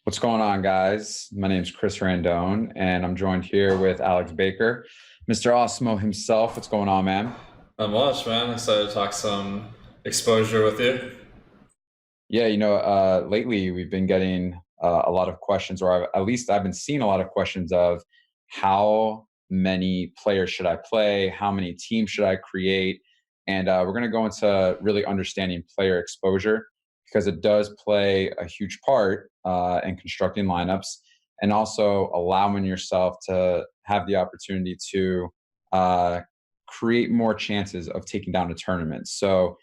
What's going on, guys? My name is Chris Randone, and I'm joined here with Alex Baker, Mr. Osmo himself. What's going on, man? Not much, man. Excited to talk some exposure with you. Yeah, lately we've been getting a lot of questions, or at least I've been seeing a lot of questions of how many players should I play? How many teams should I create? And we're going to go into really understanding player exposure because it does play a huge part in constructing lineups and also allowing yourself to have the opportunity to uh, create more chances of taking down a tournament. So,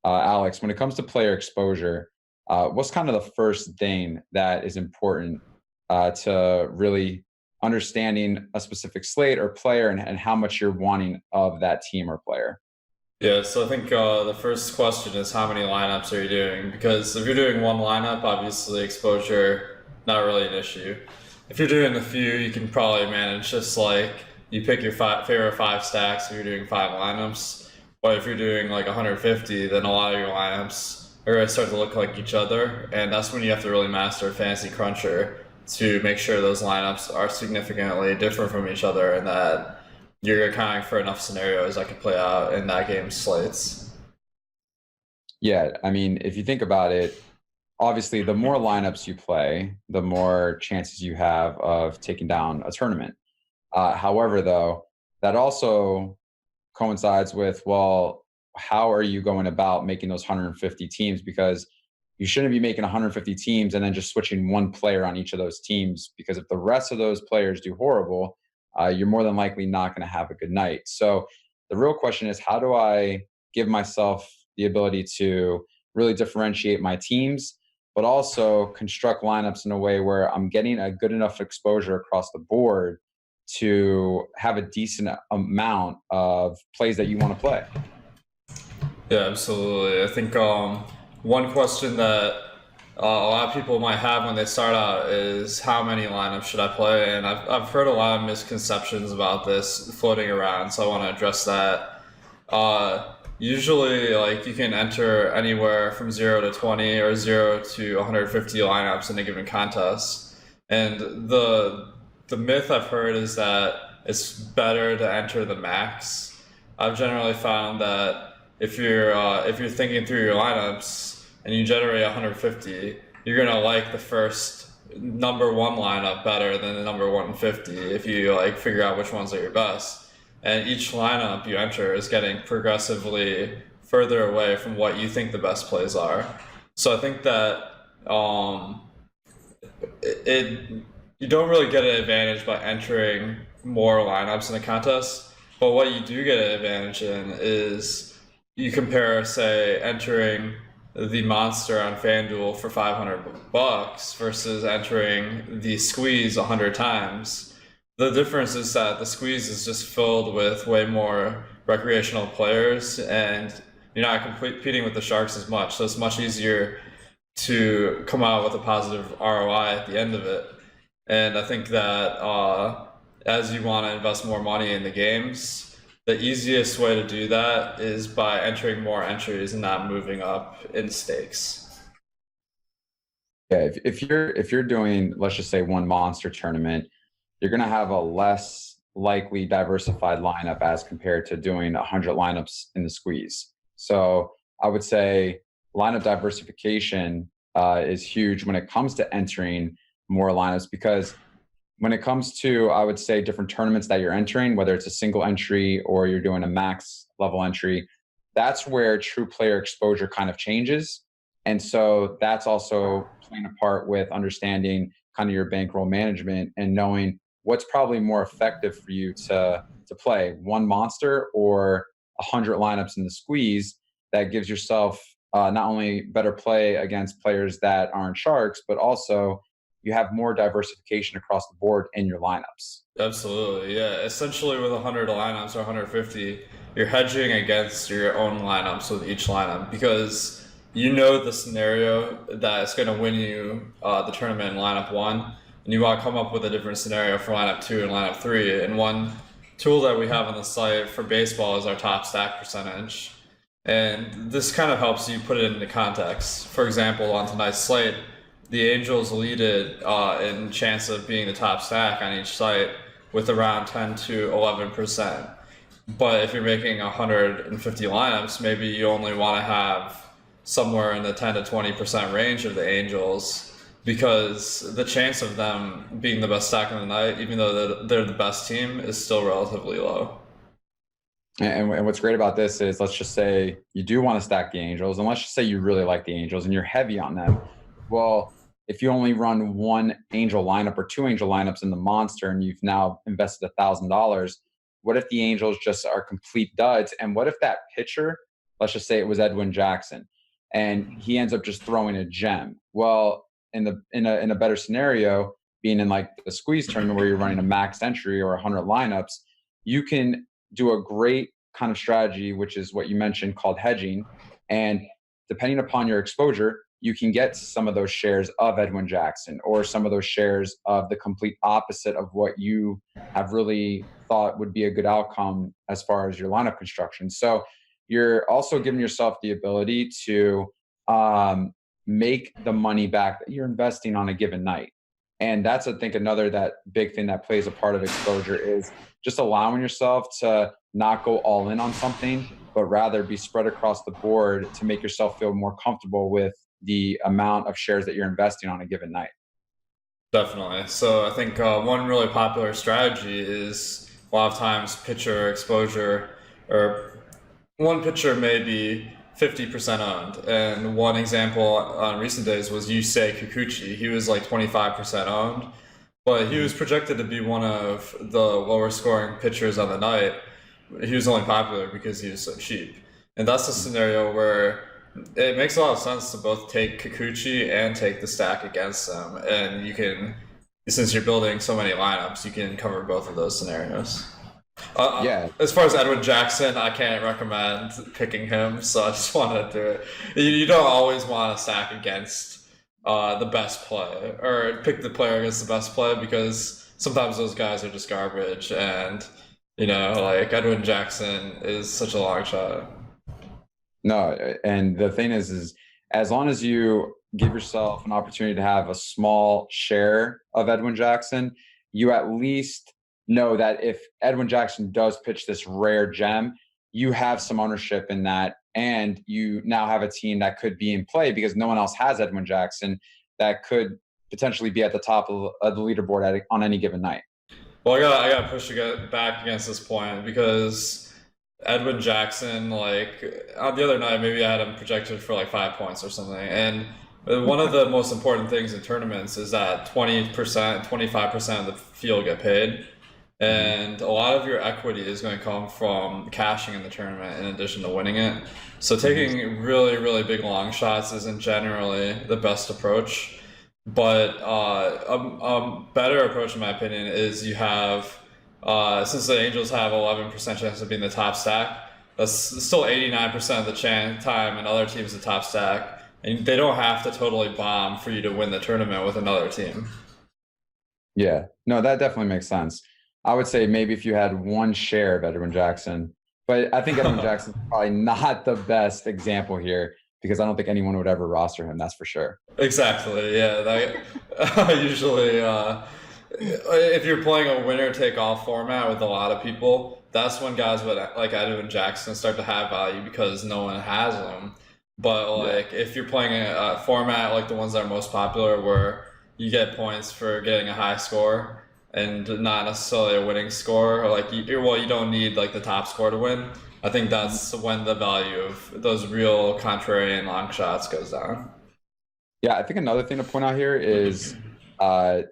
Alex, when it comes to player exposure, what's kind of the first thing that is important to really understanding a specific slate or player and how much you're wanting of that team or player? Yeah, so I think the first question is how many lineups are you doing? Because if you're doing one lineup, obviously exposure, not really an issue. If you're doing a few, you can probably manage just like you pick your favorite five stacks if you're doing five lineups. But if you're doing like 150, then a lot of your lineups are going to start to look like each other. And that's when you have to really master FantasyCruncher to make sure those lineups are significantly different from each other and that you're accounting for enough scenarios that could play out in that game's slates. Yeah, I mean, if you think about it, obviously, the more lineups you play, the more chances you have of taking down a tournament. However, though, that also coincides with, well, how are you going about making those 150 teams? Because you shouldn't be making 150 teams and then just switching one player on each of those teams. Because if the rest of those players do horrible, you're more than likely not going to have a good night. So the real question is, how do I give myself the ability to really differentiate my teams, but also construct lineups in a way where I'm getting a good enough exposure across the board to have a decent amount of plays that you want to play? Yeah, absolutely. I think one question that a lot of people might have when they start out is how many lineups should I play? And I've heard a lot of misconceptions about this floating around, so I want to address that. Usually, like you can enter anywhere from 0 to 20 or 0 to 150 lineups in a given contest. And the myth I've heard is that it's better to enter the max. I've generally found that if you're thinking through your lineups and you generate 150, you're gonna like the first number one lineup better than the number 150 if you like figure out which ones are your best. And each lineup you enter is getting progressively further away from what you think the best plays are. So I think that it you don't really get an advantage by entering more lineups in the contest. But what you do get an advantage in is you compare, say, entering the monster on FanDuel for $500 versus entering the squeeze 100 times. The difference is that the squeeze is just filled with way more recreational players, and you're not competing with the sharks as much. So it's much easier to come out with a positive ROI at the end of it. And I think that as you want to invest more money in the games, the easiest way to do that is by entering more entries and not moving up in stakes. Yeah, if you're doing, let's just say, one monster tournament, you're going to have a less likely diversified lineup as compared to doing 100 lineups in the squeeze. So I would say lineup diversification is huge when it comes to entering more lineups, because when it comes to, I would say, different tournaments that you're entering, whether it's a single entry or you're doing a max level entry, that's where true player exposure kind of changes. And so that's also playing a part with understanding kind of your bankroll management and knowing what's probably more effective for you to play one monster or 100 lineups in the squeeze. That gives yourself not only better play against players that aren't sharks, but also you have more diversification across the board in your lineups. Absolutely, yeah. Essentially, with 100 lineups or 150, you're hedging against your own lineups with each lineup because you know the scenario that's going to win you the tournament in lineup one, and you want to come up with a different scenario for lineup two and lineup three. And one tool that we have on the site for baseball is our top stack percentage. And this kind of helps you put it into context. For example, on tonight's slate, the Angels lead it in chance of being the top stack on each site with around 10 to 11%. But if you're making 150 lineups, maybe you only want to have somewhere in the 10 to 20% range of the Angels, because the chance of them being the best stack of the night, even though they're the best team, is still relatively low. And what's great about this is, let's just say you do want to stack the Angels, and let's just say you really like the Angels and you're heavy on them. Well, if you only run one Angel lineup or two Angel lineups in the Monster, and you've now invested $1,000, what if the Angels just are complete duds? And what if that pitcher, let's just say it was Edwin Jackson, and he ends up just throwing a gem? Well, in a better scenario, being in like the squeeze tournament where you're running a max entry or 100 lineups, you can do a great kind of strategy, which is what you mentioned, called hedging. And depending upon your exposure, you can get some of those shares of Edwin Jackson, or some of those shares of the complete opposite of what you have really thought would be a good outcome as far as your lineup construction. So you're also giving yourself the ability to make the money back that you're investing on a given night. And that's, I think, another that big thing that plays a part of exposure is just allowing yourself to not go all in on something, but rather be spread across the board to make yourself feel more comfortable with the amount of shares that you're investing on a given night. Definitely. So I think one really popular strategy is a lot of times pitcher exposure, or one pitcher may be 50% owned. And one example on recent days was Yusei Kikuchi. He was like 25% owned, but he was projected to be one of the lower scoring pitchers on the night. He was only popular because he was so cheap. And that's a scenario where it makes a lot of sense to both take Kikuchi and take the stack against them. And you can, since you're building so many lineups, you can cover both of those scenarios. Yeah. As far as Edwin Jackson, I can't recommend picking him, so I just wanted to do it. You don't always want to stack against the best play, or pick the player against the best play, because sometimes those guys are just garbage, and like Edwin Jackson is such a long shot. No, and the thing is as long as you give yourself an opportunity to have a small share of Edwin Jackson, you at least know that if Edwin Jackson does pitch this rare gem, you have some ownership in that, and you now have a team that could be in play because no one else has Edwin Jackson that could potentially be at the top of the leaderboard on any given night. Well, I got to push back against this point, because Edwin Jackson, like on the other night, maybe I had him projected for like 5 points or something. And one of the most important things in tournaments is that 20%, 25% of the field get paid. And a lot of your equity is going to come from cashing in the tournament in addition to winning it. So taking really, really big long shots isn't generally the best approach. But a better approach, in my opinion, is you have, since the Angels have 11% chance of being the top stack, that's still 89% of the time another team's the top stack. And they don't have to totally bomb for you to win the tournament with another team. Yeah, no, that definitely makes sense. I would say maybe if you had one share of Edwin Jackson, but I think Edwin Jackson's probably not the best example here, because I don't think anyone would ever roster him. That's for sure. Exactly. Yeah. That, usually, if you're playing a winner-take-all format with a lot of people, that's when guys like Edwin Jackson start to have value because no one has them. But like if you're playing a format like the ones that are most popular, where you get points for getting a high score and not necessarily a winning score, or like you don't need like the top score to win, I think that's when the value of those real contrarian long shots goes down. Yeah, I think another thing to point out here is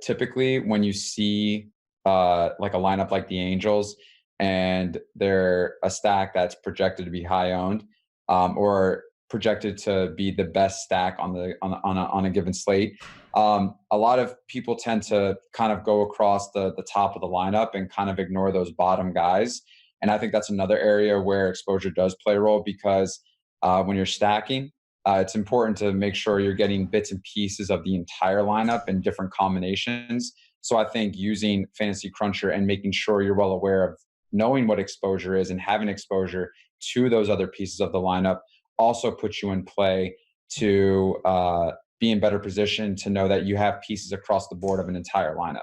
typically when you see like a lineup like the Angels, and they're a stack that's projected to be high owned, or projected to be the best stack on a given slate, a lot of people tend to kind of go across the top of the lineup and kind of ignore those bottom guys. And I think that's another area where exposure does play a role, because when you're stacking, it's important to make sure you're getting bits and pieces of the entire lineup in different combinations. So I think using FantasyCruncher and making sure you're well aware of knowing what exposure is and having exposure to those other pieces of the lineup also puts you in play to be in better position to know that you have pieces across the board of an entire lineup.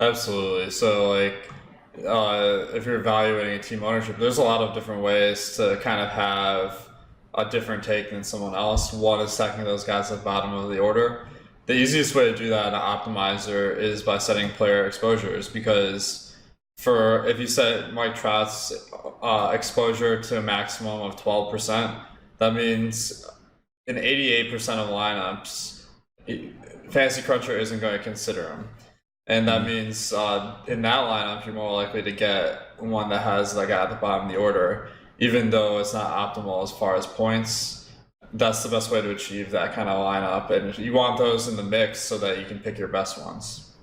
Absolutely. So like, if you're evaluating a team ownership, there's a lot of different ways to kind of have a different take than someone else. One is stacking those guys at the bottom of the order. The easiest way to do that in an optimizer is by setting player exposures, because if you set Mike Trout's exposure to a maximum of 12%, that means in 88% of lineups, FantasyCruncher isn't going to consider him. And that means in that lineup, you're more likely to get one that has that guy at the bottom of the order, even though it's not optimal as far as points. That's the best way to achieve that kind of lineup. And you want those in the mix so that you can pick your best ones.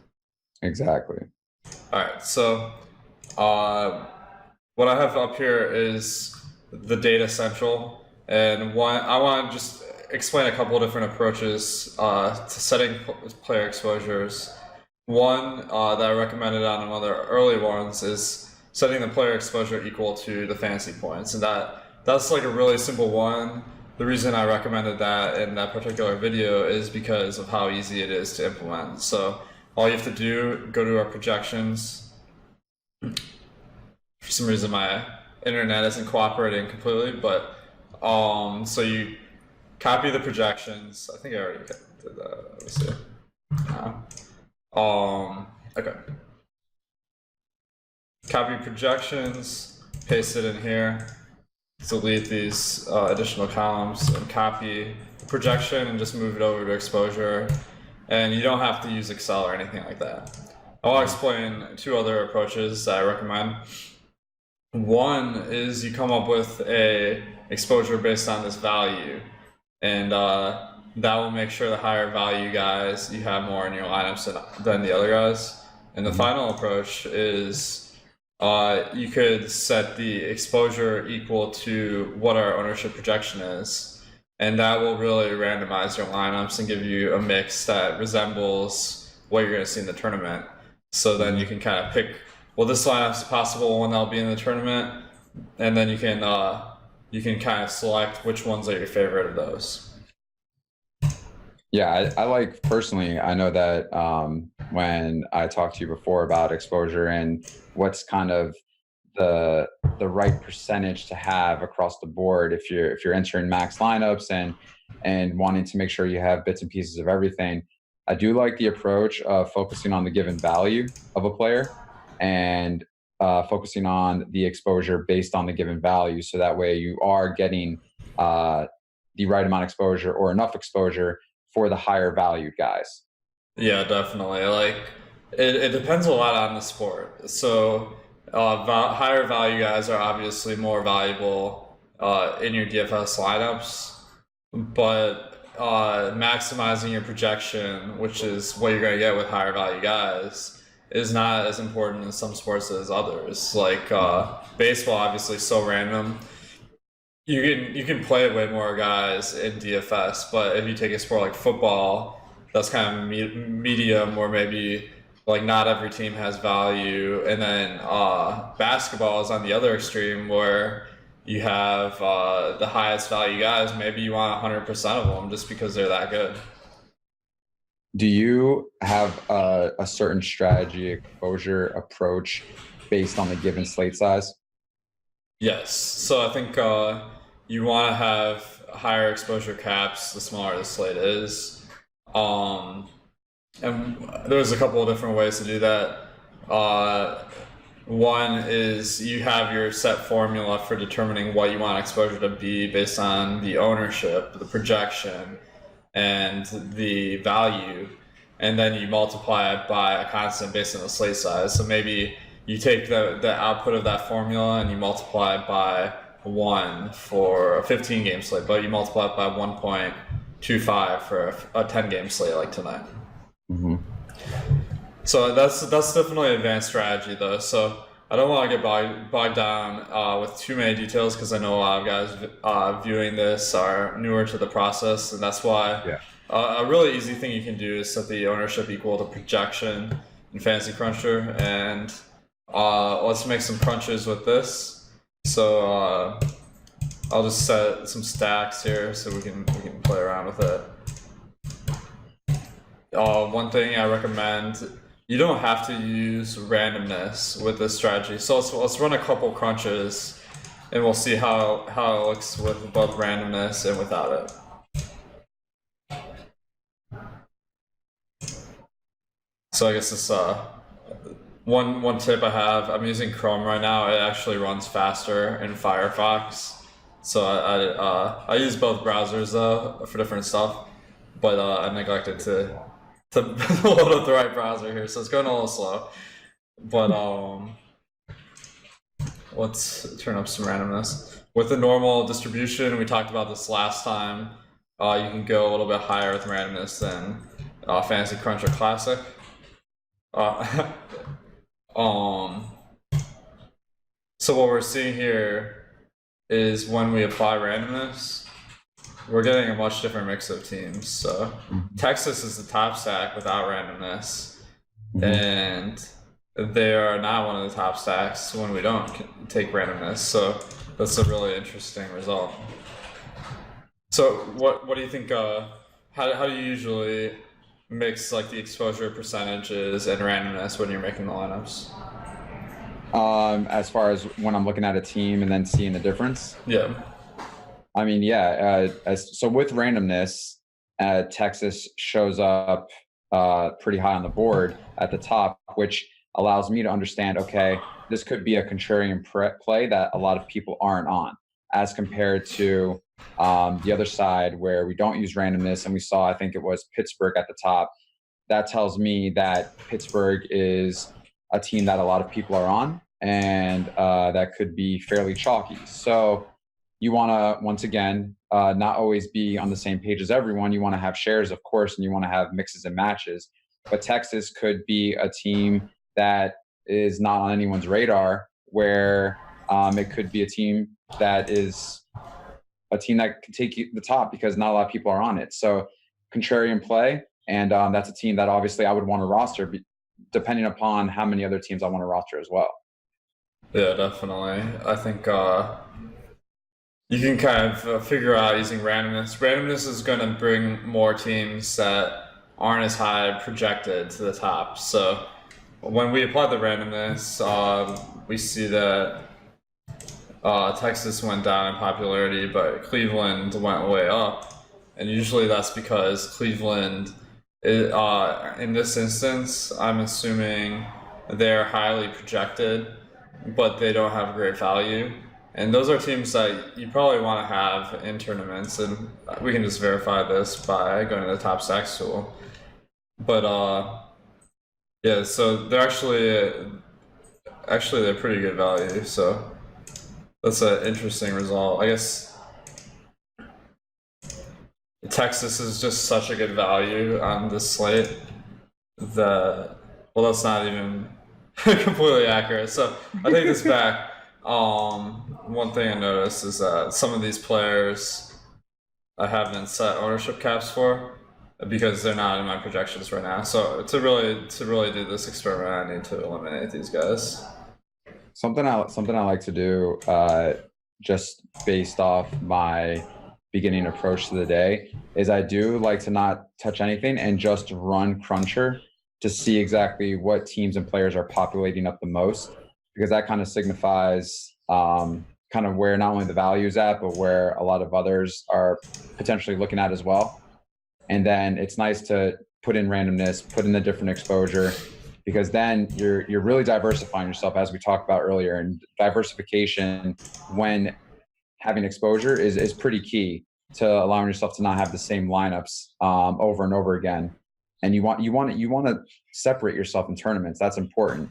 Exactly. All right. So what I have up here is the Data Central. And I want to just explain a couple of different approaches to setting player exposures. One that I recommended on one of the early ones is setting the player exposure equal to the fantasy points. And that's like a really simple one. The reason I recommended that in that particular video is because of how easy it is to implement. So all you have to do, go to our projections. For some reason my internet isn't cooperating completely, but so you copy the projections. I think I already did that. Let me see. Okay. Copy projections, paste it in here. Delete these additional columns and copy the projection and just move it over to exposure. And you don't have to use Excel or anything like that. I want to explain two other approaches that I recommend. One is you come up with a exposure based on this value, and that will make sure the higher value guys, you have more in your lineups than the other guys. And the final approach is you could set the exposure equal to what our ownership projection is, and that will really randomize your lineups and give you a mix that resembles what you're going to see in the tournament. So then you can kind of pick, well, this lineup's a possible one that'll be in the tournament, and then you can kind of select which ones are your favorite of those. Yeah, I like personally, I know that when I talked to you before about exposure and what's kind of the right percentage to have across the board if you're entering max lineups and wanting to make sure you have bits and pieces of everything, I do like the approach of focusing on the given value of a player and focusing on the exposure based on the given value, so that way you are getting the right amount of exposure or enough exposure for the higher valued guys. Yeah, definitely. Like it depends a lot on the sport. So higher value guys are obviously more valuable in your DFS lineups, but maximizing your projection, which is what you're going to get with higher value guys, is not as important in some sports as others. Like baseball, obviously, so random. You can play way more guys in DFS, but if you take a sport like football, that's kind of medium, or maybe like not every team has value. And then basketball is on the other extreme, where you have the highest value guys. Maybe you want 100% of them just because they're that good. Do you have a certain strategy exposure approach based on the given slate size? Yes. So I think you want to have higher exposure caps the smaller the slate is. And there's a couple of different ways to do that. One is you have your set formula for determining what you want exposure to be based on the ownership, the projection, and the value. And then you multiply it by a constant based on the slate size. So maybe you take the output of that formula and you multiply it by 1 for a 15-game slate, but you multiply it by 1.25 for a 10-game slate like tonight. Mm-hmm. So that's definitely an advanced strategy, though. So I don't want to get bogged down with too many details, because I know a lot of guys viewing this are newer to the process, and that's why a really easy thing you can do is set the ownership equal to projection in FantasyCruncher, and let's make some crunches with this. So I'll just set some stacks here so we can play around with it. one thing I recommend, you don't have to use randomness with this strategy. So let's run a couple crunches, and we'll see how it looks with both randomness and without it. So I guess this one tip I have. I'm using Chrome right now. It actually runs faster in Firefox. So I use both browsers though for different stuff, but I neglected to load up the right browser here, so it's going a little slow. But let's turn up some randomness. With the normal distribution, we talked about this last time. You can go a little bit higher with randomness than FantasyCruncher Classic. So what we're seeing here is when we apply randomness, we're getting a much different mix of teams. So Texas is the top stack without randomness, and they are not one of the top stacks when we don't take randomness. So that's a really interesting result. So what do you think? How do you usually mix like the exposure percentages and randomness when you're making the lineups? As far as when I'm looking at a team and then seeing the difference. Yeah. I mean, yeah. So with randomness, Texas shows up pretty high on the board at the top, which allows me to understand, okay, this could be a contrarian play that a lot of people aren't on, as compared to the other side where we don't use randomness. And we saw, I think it was Pittsburgh at the top. That tells me that Pittsburgh is a team that a lot of people are on, and that could be fairly chalky. So you want to, once again, not always be on the same page as everyone. You want to have shares, of course, and you want to have mixes and matches. But Texas could be a team that is not on anyone's radar, where it could be a team that is a team that can take you the top because not a lot of people are on it. So contrarian play, and that's a team that obviously I would want to roster, depending upon how many other teams I want to roster as well. Yeah, definitely. I think you can kind of figure out using randomness. Randomness is going to bring more teams that aren't as high projected to the top. So when we apply the randomness, we see that Texas went down in popularity, but Cleveland went way up. And usually that's because Cleveland, in this instance, I'm assuming they're highly projected, but they don't have great value. And those are teams that you probably want to have in tournaments, and we can just verify this by going to the top stacks tool. But yeah, so they're actually they're pretty good value. So that's an interesting result. I guess Texas is just such a good value on this slate that, well, that's not even completely accurate. So I take this back. One thing I noticed is that some of these players I haven't set ownership caps for because they're not in my projections right now. So to really do this experiment, I need to eliminate these guys. Something I like to do, just based off my beginning approach to the day, is I do like to not touch anything and just run Cruncher to see exactly what teams and players are populating up the most, because that kind of signifies kind of where not only the value is at, but where a lot of others are potentially looking at as well. And then it's nice to put in randomness, put in the different exposure, because then you're really diversifying yourself, as we talked about earlier. And diversification when having exposure is pretty key to allowing yourself to not have the same lineups over and over again. And you want to separate yourself in tournaments. That's important.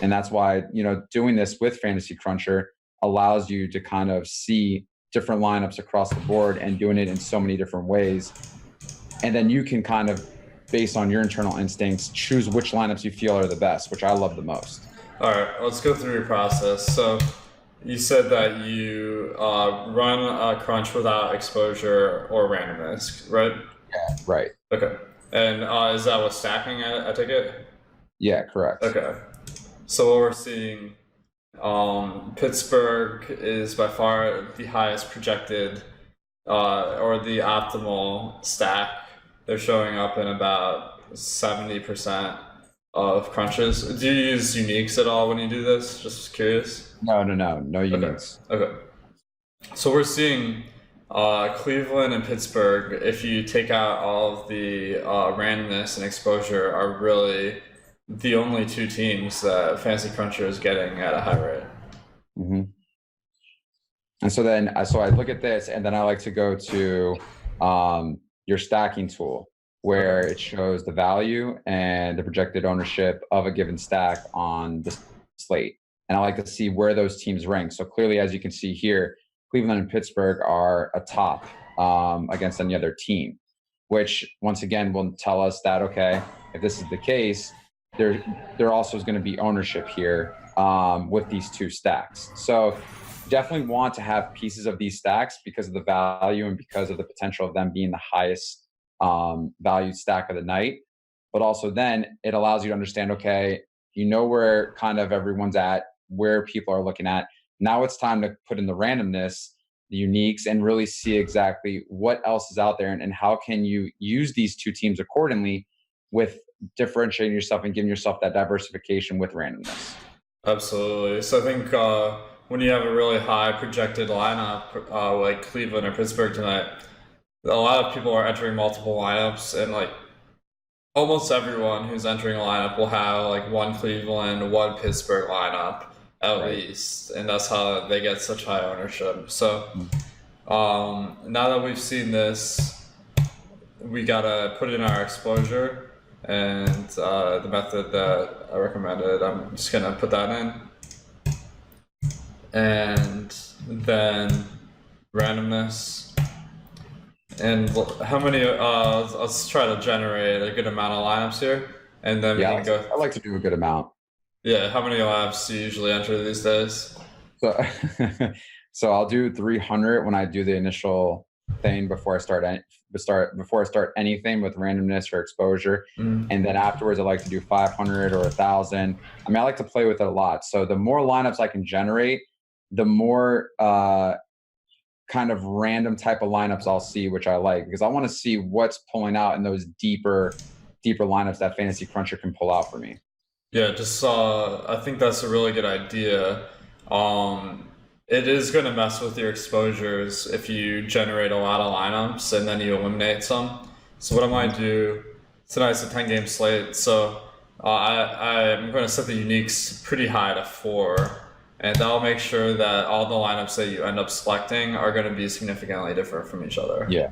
And that's why, doing this with FantasyCruncher allows you to kind of see different lineups across the board and doing it in so many different ways. And then you can kind of, based on your internal instincts, choose which lineups you feel are the best, which I love the most. All right, let's go through your process. So you said that you run a crunch without exposure or randomness, right? Yeah, right. Okay. And is that with stacking, I take it? Yeah, correct. Okay. So what we're seeing, Pittsburgh is by far the highest projected or the optimal stack they're showing up in about 70% of crunches. Do you use uniques at all when you do this? Just curious. No uniques. Okay. So we're seeing Cleveland and Pittsburgh, if you take out all of the randomness and exposure, are really the only two teams that FantasyCruncher is getting at a high rate. Mm-hmm. And so I look at this, and then I like to go to your stacking tool, where it shows the value and the projected ownership of a given stack on the slate. And I like to see where those teams rank. So clearly, as you can see here, Cleveland and Pittsburgh are atop against any other team, which once again will tell us that, okay, if this is the case, there also is going to be ownership here with these two stacks. So definitely want to have pieces of these stacks because of the value and because of the potential of them being the highest valued stack of the night. But also then it allows you to understand, okay, you know where kind of everyone's at, where people are looking at. Now it's time to put in the randomness, the uniques, and really see exactly what else is out there and how can you use these two teams accordingly with differentiating yourself and giving yourself that diversification with randomness. Absolutely. So I think when you have a really high projected lineup like Cleveland or Pittsburgh tonight, a lot of people are entering multiple lineups, and like almost everyone who's entering a lineup will have like one Cleveland, one Pittsburgh lineup at least, and that's how they get such high ownership. So now that we've seen this, we gotta put in our exposure, and the method that I recommended, I'm just gonna put that in, and then randomness. And how many? Let's try to generate a good amount of lineups here, and then we can go. I like to do a good amount. Yeah, how many lineups do you usually enter these days? So, so I'll do 300 when I do the initial thing before I start anything with randomness or exposure, and then afterwards I like to do 500 or 1,000. I mean, I like to play with it a lot. So the more lineups I can generate, the more kind of random type of lineups I'll see, which I like, because I want to see what's pulling out in those deeper lineups that FantasyCruncher can pull out for me. Yeah, just I think that's a really good idea. It is going to mess with your exposures if you generate a lot of lineups and then you eliminate some. So what I might do, tonight's a 10-game slate, so I'm going to set the uniques pretty high to 4. And that'll make sure that all the lineups that you end up selecting are going to be significantly different from each other. Yeah.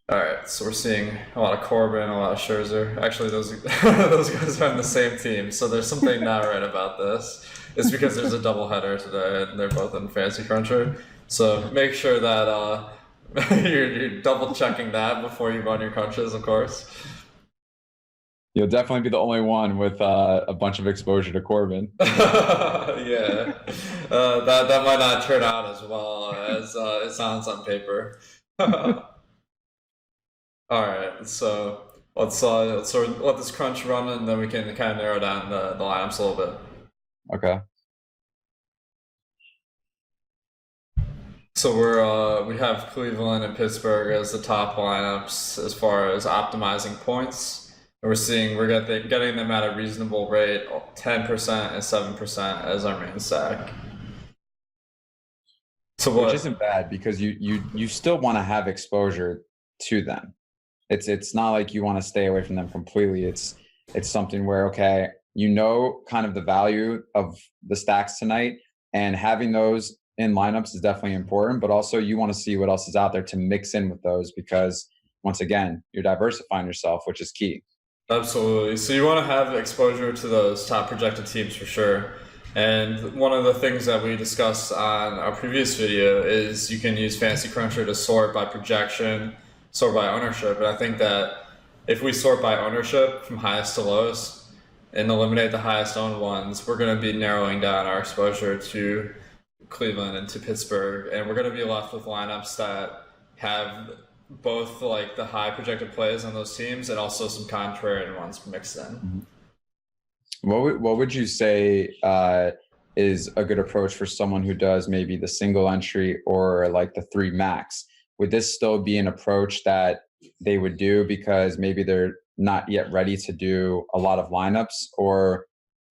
All right, so we're seeing a lot of Corbin, a lot of Scherzer. Actually, those guys are on the same team, so there's something not right about this. It's because there's a doubleheader today, and they're both in FantasyCruncher. So make sure that you're double checking that before you run your crunches, of course. You'll definitely be the only one with a bunch of exposure to Corbin. Yeah, that might not turn out as well as it sounds on paper. All right, so let's sort of let this crunch run, and then we can kind of narrow down the lineups a little bit. Okay. So we have Cleveland and Pittsburgh as the top lineups as far as optimizing points. And we're getting them at a reasonable rate, 10% and 7% as our main stack. So which isn't bad, because you still want to have exposure to them. It's not like you want to stay away from them completely. It's something where, okay, you know kind of the value of the stacks tonight, and having those in lineups is definitely important, but also you want to see what else is out there to mix in with those, because once again, you're diversifying yourself, which is key. Absolutely. So you want to have exposure to those top projected teams for sure. And one of the things that we discussed on our previous video is you can use FantasyCruncher to sort by projection, sort by ownership. And I think that if we sort by ownership from highest to lowest and eliminate the highest owned ones, we're going to be narrowing down our exposure to Cleveland and to Pittsburgh. And we're going to be left with lineups that have both like the high projected plays on those teams and also some contrarian ones mixed in. What would you say is a good approach for someone who does maybe the single entry or like the 3 max, would this still be an approach that they would do because maybe they're not yet ready to do a lot of lineups, or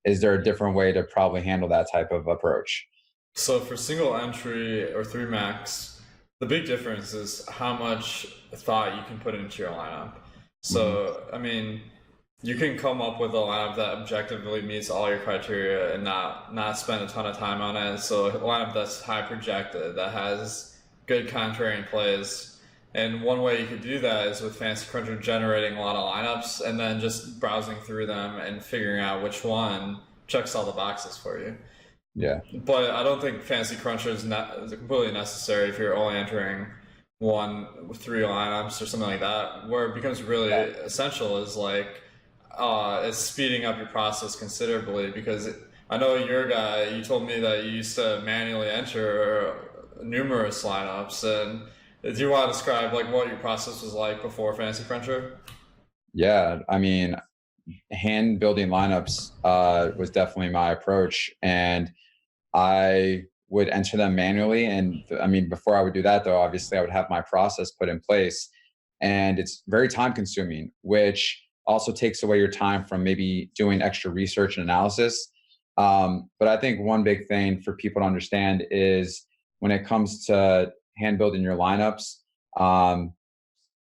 is there a different way to probably handle that type of approach? So for single entry or 3 max, the big difference is how much thought you can put into your lineup. So, I mean, you can come up with a lineup that objectively meets all your criteria and not spend a ton of time on it. So a lineup that's high projected, that has good contrarian plays. And one way you could do that is with FantasyCruncher generating a lot of lineups and then just browsing through them and figuring out which one checks all the boxes for you. Yeah. But I don't think FantasyCruncher is completely necessary if you're only entering 1-3 lineups or something like that. Where it becomes really essential is like it's speeding up your process considerably, because I know you're a guy, you told me that you used to manually enter numerous lineups, and do you want to describe like what your process was like before FantasyCruncher? Yeah, I mean, hand building lineups was definitely my approach, and I would enter them manually. And I mean, before I would do that, though, obviously I would have my process put in place, and it's very time consuming, which also takes away your time from maybe doing extra research and analysis. But I think one big thing for people to understand is when it comes to hand building your lineups,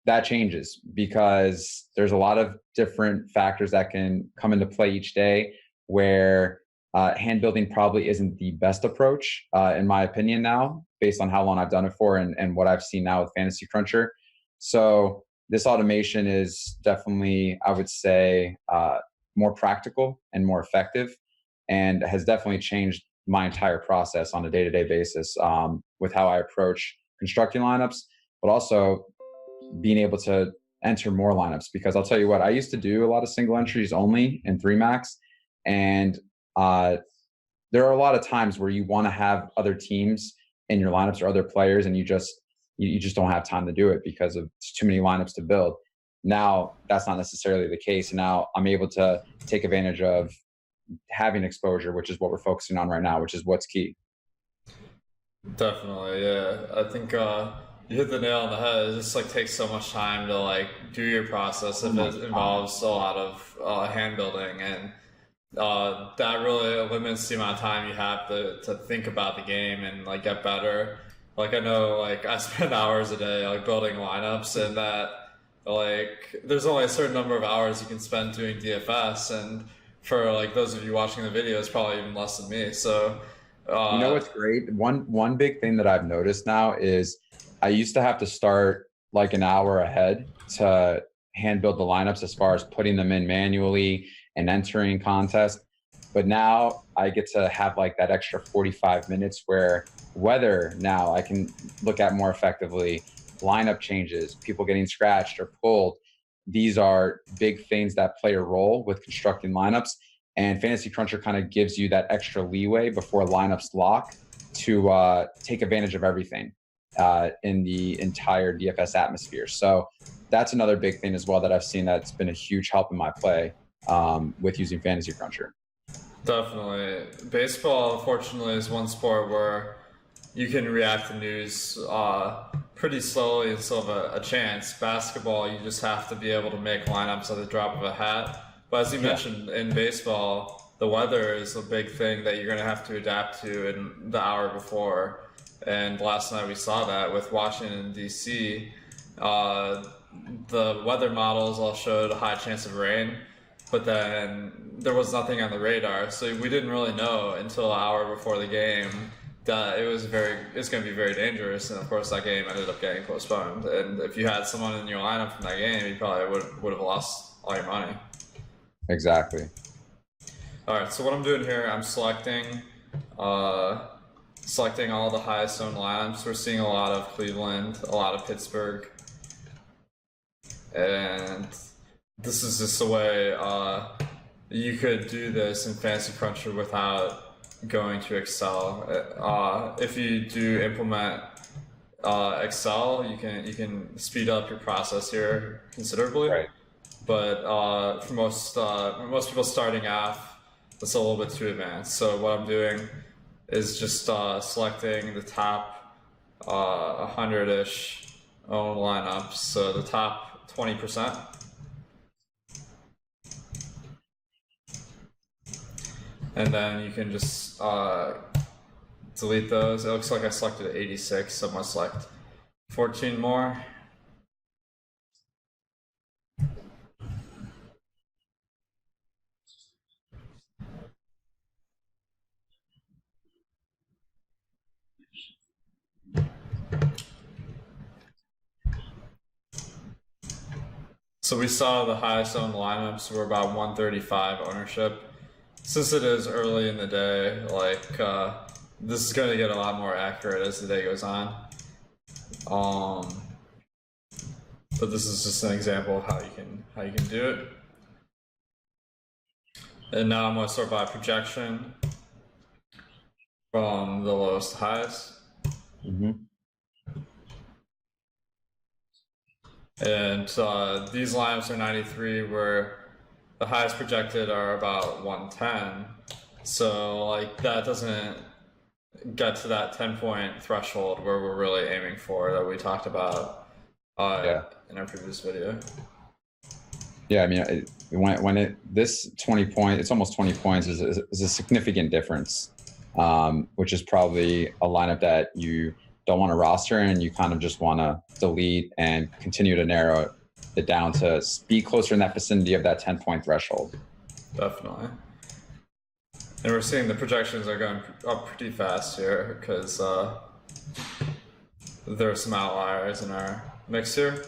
that changes because there's a lot of different factors that can come into play each day where hand building probably isn't the best approach, in my opinion now, based on how long I've done it for and what I've seen now with FantasyCruncher. So this automation is definitely, I would say, more practical and more effective, and has definitely changed my entire process on a day-to-day basis with how I approach constructing lineups, but also being able to enter more lineups. Because I'll tell you what, I used to do a lot of single entries only in 3 max, and there are a lot of times where you want to have other teams in your lineups or other players, and you just don't have time to do it because of too many lineups to build. Now that's not necessarily the case. Now I'm able to take advantage of having exposure, which is what we're focusing on right now, which is what's key. Definitely, yeah. I think you hit the nail on the head. It just like takes so much time to like do your process if it involves a lot of hand building, and that really limits the amount of time you have to think about the game and like get better. Like I know, like I spend hours a day like building lineups, and that like there's only a certain number of hours you can spend doing DFS, and for like those of you watching the video, it's probably even less than me. So you know what's great? One big thing that I've noticed now is I used to have to start like an hour ahead to hand build the lineups as far as putting them in manually and entering contests. But now I get to have like that extra 45 minutes where whether now I can look at more effectively lineup changes, people getting scratched or pulled. These are big things that play a role with constructing lineups. And FantasyCruncher kind of gives you that extra leeway before lineups lock to take advantage of everything in the entire DFS atmosphere. So that's another big thing as well that I've seen that's been a huge help in my play with using FantasyCruncher. Definitely. Baseball, unfortunately, is one sport where you can react to news pretty slowly and still have a chance. Basketball, you just have to be able to make lineups at the drop of a hat. But as you mentioned, in baseball, the weather is a big thing that you're going to have to adapt to in the hour before. And last night we saw that with Washington, D.C. The weather models all showed a high chance of rain, but then there was nothing on the radar. So we didn't really know until an hour before the game that it's going to be very dangerous. And of course that game ended up getting postponed. And if you had someone in your lineup from that game, you probably would have lost all your money. Exactly. All right, so what I'm doing here, I'm selecting all the highest owned lineups. We're seeing a lot of Cleveland, a lot of Pittsburgh, and this is just a way you could do this in FantasyCruncher without going to Excel. If you do implement Excel, you can speed up your process here considerably. Right. But for most people starting off, it's a little bit too advanced. So what I'm doing is just selecting the top 100-ish own lineups, so the top 20%. And then you can just delete those. It looks like I selected 86, so I'm gonna select 14 more. So we saw the highest owned lineups were about 135 ownership. Since it is early in the day, like this is going to get a lot more accurate as the day goes on. But this is just an example of how you can do it. And now I'm going to sort by projection from the lowest to highest. And these lineups are 93, where the highest projected are about 110. So like that doesn't get to that 10-point threshold where we're really aiming for that we talked about in our previous video. Yeah, I mean, this 20 point, it's almost 20 points is a significant difference, which is probably a lineup that you don't want to roster and you kind of just want to delete and continue to narrow it down to be closer in that vicinity of that 10-point threshold. Definitely. And we're seeing the projections are going up pretty fast here because there are some outliers in our mix here.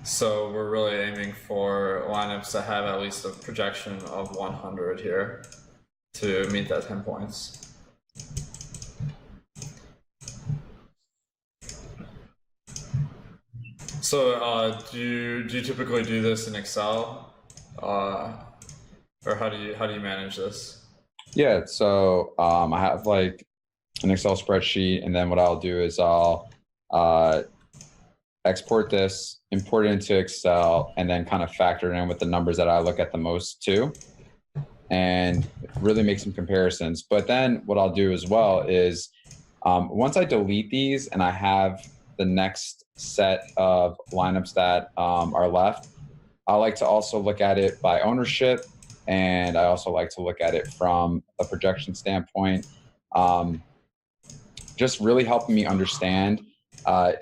So we're really aiming for lineups that have at least a projection of 100 here to meet that 10 points. So do you typically do this in Excel, or how do you manage this? Yeah, so I have like an Excel spreadsheet, and then what I'll do is I'll export this, import it into Excel, and then kind of factor it in with the numbers that I look at the most too, and really make some comparisons. But then what I'll do as well is once I delete these and I have the next set of lineups that are left, I like to also look at it by ownership, and I also like to look at it from a projection standpoint. Just really helping me understand,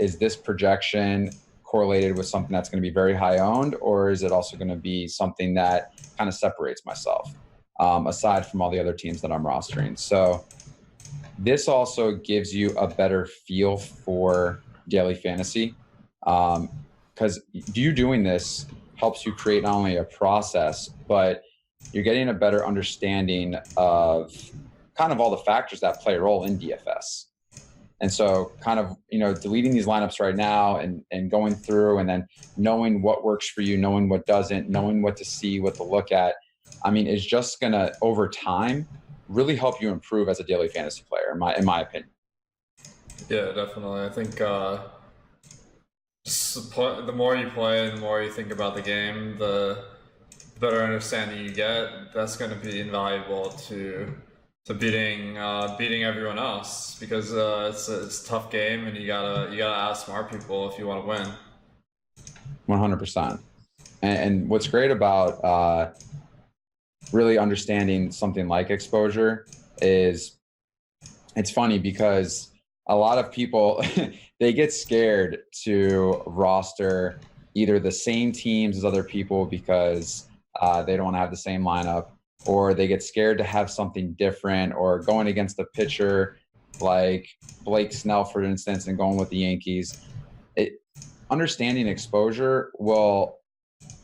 is this projection correlated with something that's going to be very high owned, or is it also going to be something that kind of separates myself aside from all the other teams that I'm rostering? So this also gives you a better feel for daily fantasy, because you doing this helps you create not only a process, but you're getting a better understanding of kind of all the factors that play a role in DFS. And so kind of, deleting these lineups right now and going through and then knowing what works for you, knowing what doesn't, knowing what to see, what to look at, I mean, is just going to, over time, really help you improve as a daily fantasy player, in my opinion. Yeah, definitely. I think the more you play and the more you think about the game, the better understanding you get. That's going to be invaluable to beating everyone else, because it's a tough game and you gotta outsmart people if you want to win. 100%. And what's great about really understanding something like exposure is, it's funny because a lot of people they get scared to roster either the same teams as other people because they don't want to have the same lineup, or they get scared to have something different, or going against a pitcher like Blake Snell, for instance, and going with the Yankees. Understanding exposure will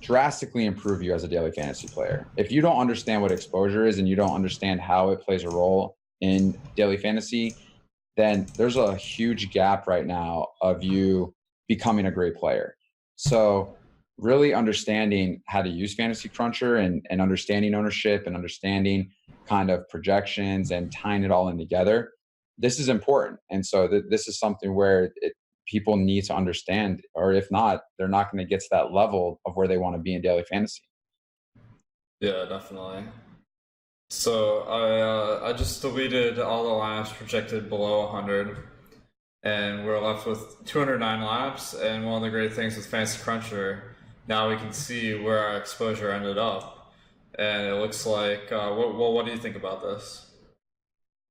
drastically improve you as a daily fantasy player. If you don't understand what exposure is and you don't understand how it plays a role in daily fantasy, then there's a huge gap right now of you becoming a great player. So really understanding how to use FantasyCruncher and understanding ownership and understanding kind of projections and tying it all in together, this is important. And so this is something where people need to understand, or if not, they're not going to get to that level of where they want to be in daily fantasy. Yeah, definitely. So I just deleted all the lineups projected below 100, and we're left with 209 lineups. And one of the great things with FantasyCruncher, now we can see where our exposure ended up. And it looks like, what do you think about this?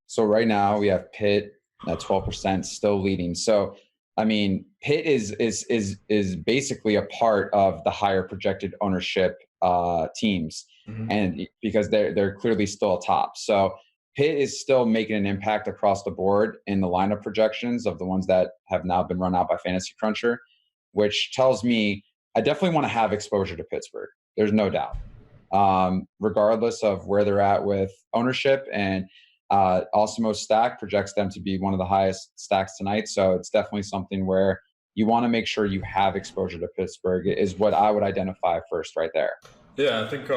So right now we have Pitt at 12%, still leading. So I mean, Pitt is basically a part of the higher projected ownership teams, and because they're clearly still top. So Pitt is still making an impact across the board in the lineup projections of the ones that have now been run out by FantasyCruncher, which tells me I definitely want to have exposure to Pittsburgh. There's no doubt, regardless of where they're at with ownership. And Osmo Stack projects them to be one of the highest stacks tonight. So it's definitely something where you want to make sure you have exposure to Pittsburgh is what I would identify first right there. Yeah, I think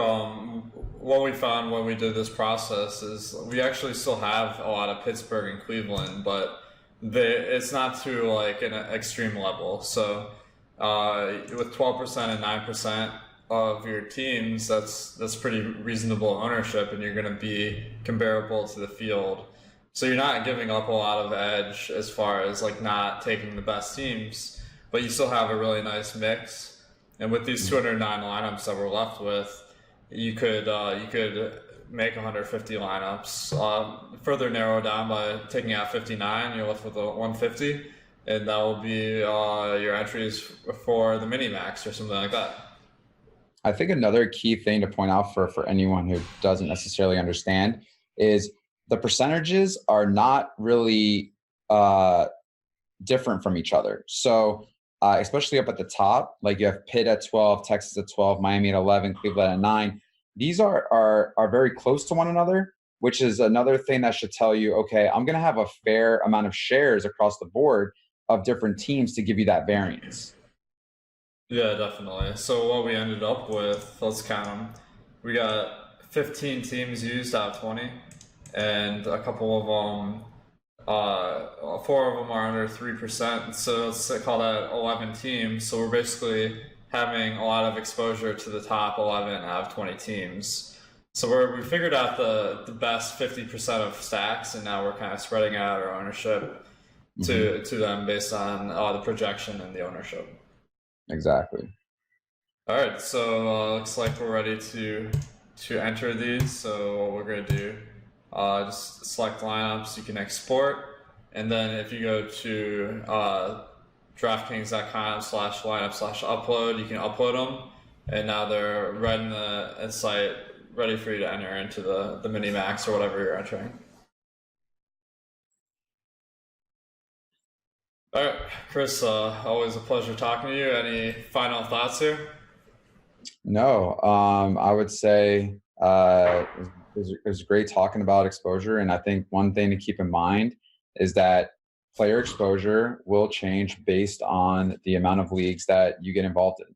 what we found when we did this process is we actually still have a lot of Pittsburgh and Cleveland, but it's not to like an extreme level. So with 12% and 9% of your teams, that's pretty reasonable ownership, and you're going to be comparable to the field. So you're not giving up a lot of edge as far as like not taking the best teams, but you still have a really nice mix. And with these 209 lineups that we're left with, you could make 150 lineups. Further narrow down by taking out 59, you're left with a 150, and that will be your entries for the mini max or something like that. I think another key thing to point out for anyone who doesn't necessarily understand is the percentages are not really different from each other. So especially up at the top, like you have Pitt at 12, Texas at 12, Miami at 11, Cleveland at 9. These are very close to one another, which is another thing that should tell you, okay, I'm going to have a fair amount of shares across the board of different teams to give you that variance. Yeah, definitely. So what we ended up with, let's count them. We got 15 teams used out of 20, and a couple of them, 4 of them are under 3%. So let's call that 11 teams. So we're basically having a lot of exposure to the top 11 out of 20 teams. So we figured out the best 50% of stacks, and now we're kind of spreading out our ownership to them based on the projection and the ownership. Exactly. All right, so looks like we're ready to enter these. So what we're gonna do, just select lineups. You can export, and then if you go to DraftKings.com/lineup/upload, you can upload them, and now they're right in the site, ready for you to enter into the mini max or whatever you're entering. All right, Chris, always a pleasure talking to you. Any final thoughts here? No, I would say it was great talking about exposure. And I think one thing to keep in mind is that player exposure will change based on the amount of leagues that you get involved in.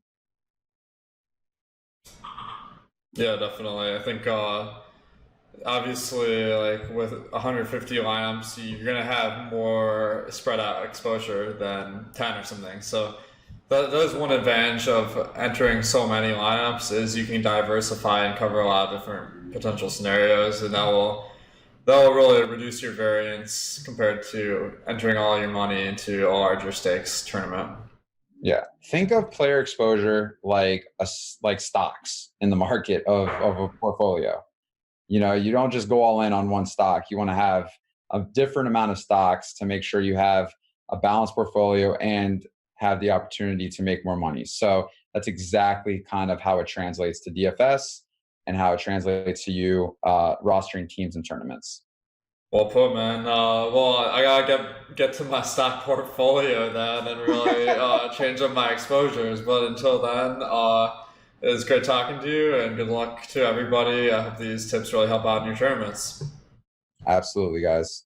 Yeah, definitely. I think obviously, like with 150 lineups, you're gonna have more spread out exposure than 10 or something. So that is one advantage of entering so many lineups, is you can diversify and cover a lot of different potential scenarios, and that will really reduce your variance compared to entering all your money into a larger stakes tournament. Yeah, think of player exposure like stocks in the market of a portfolio. You know, you don't just go all in on one stock. You want to have a different amount of stocks to make sure you have a balanced portfolio and have the opportunity to make more money. So that's exactly kind of how it translates to DFS and how it translates to you rostering teams and tournaments. Well put, man. Well, I gotta get to my stock portfolio then and really change up my exposures. But until then, it was great talking to you, and good luck to everybody. I hope these tips really help out in your tournaments. Absolutely, guys.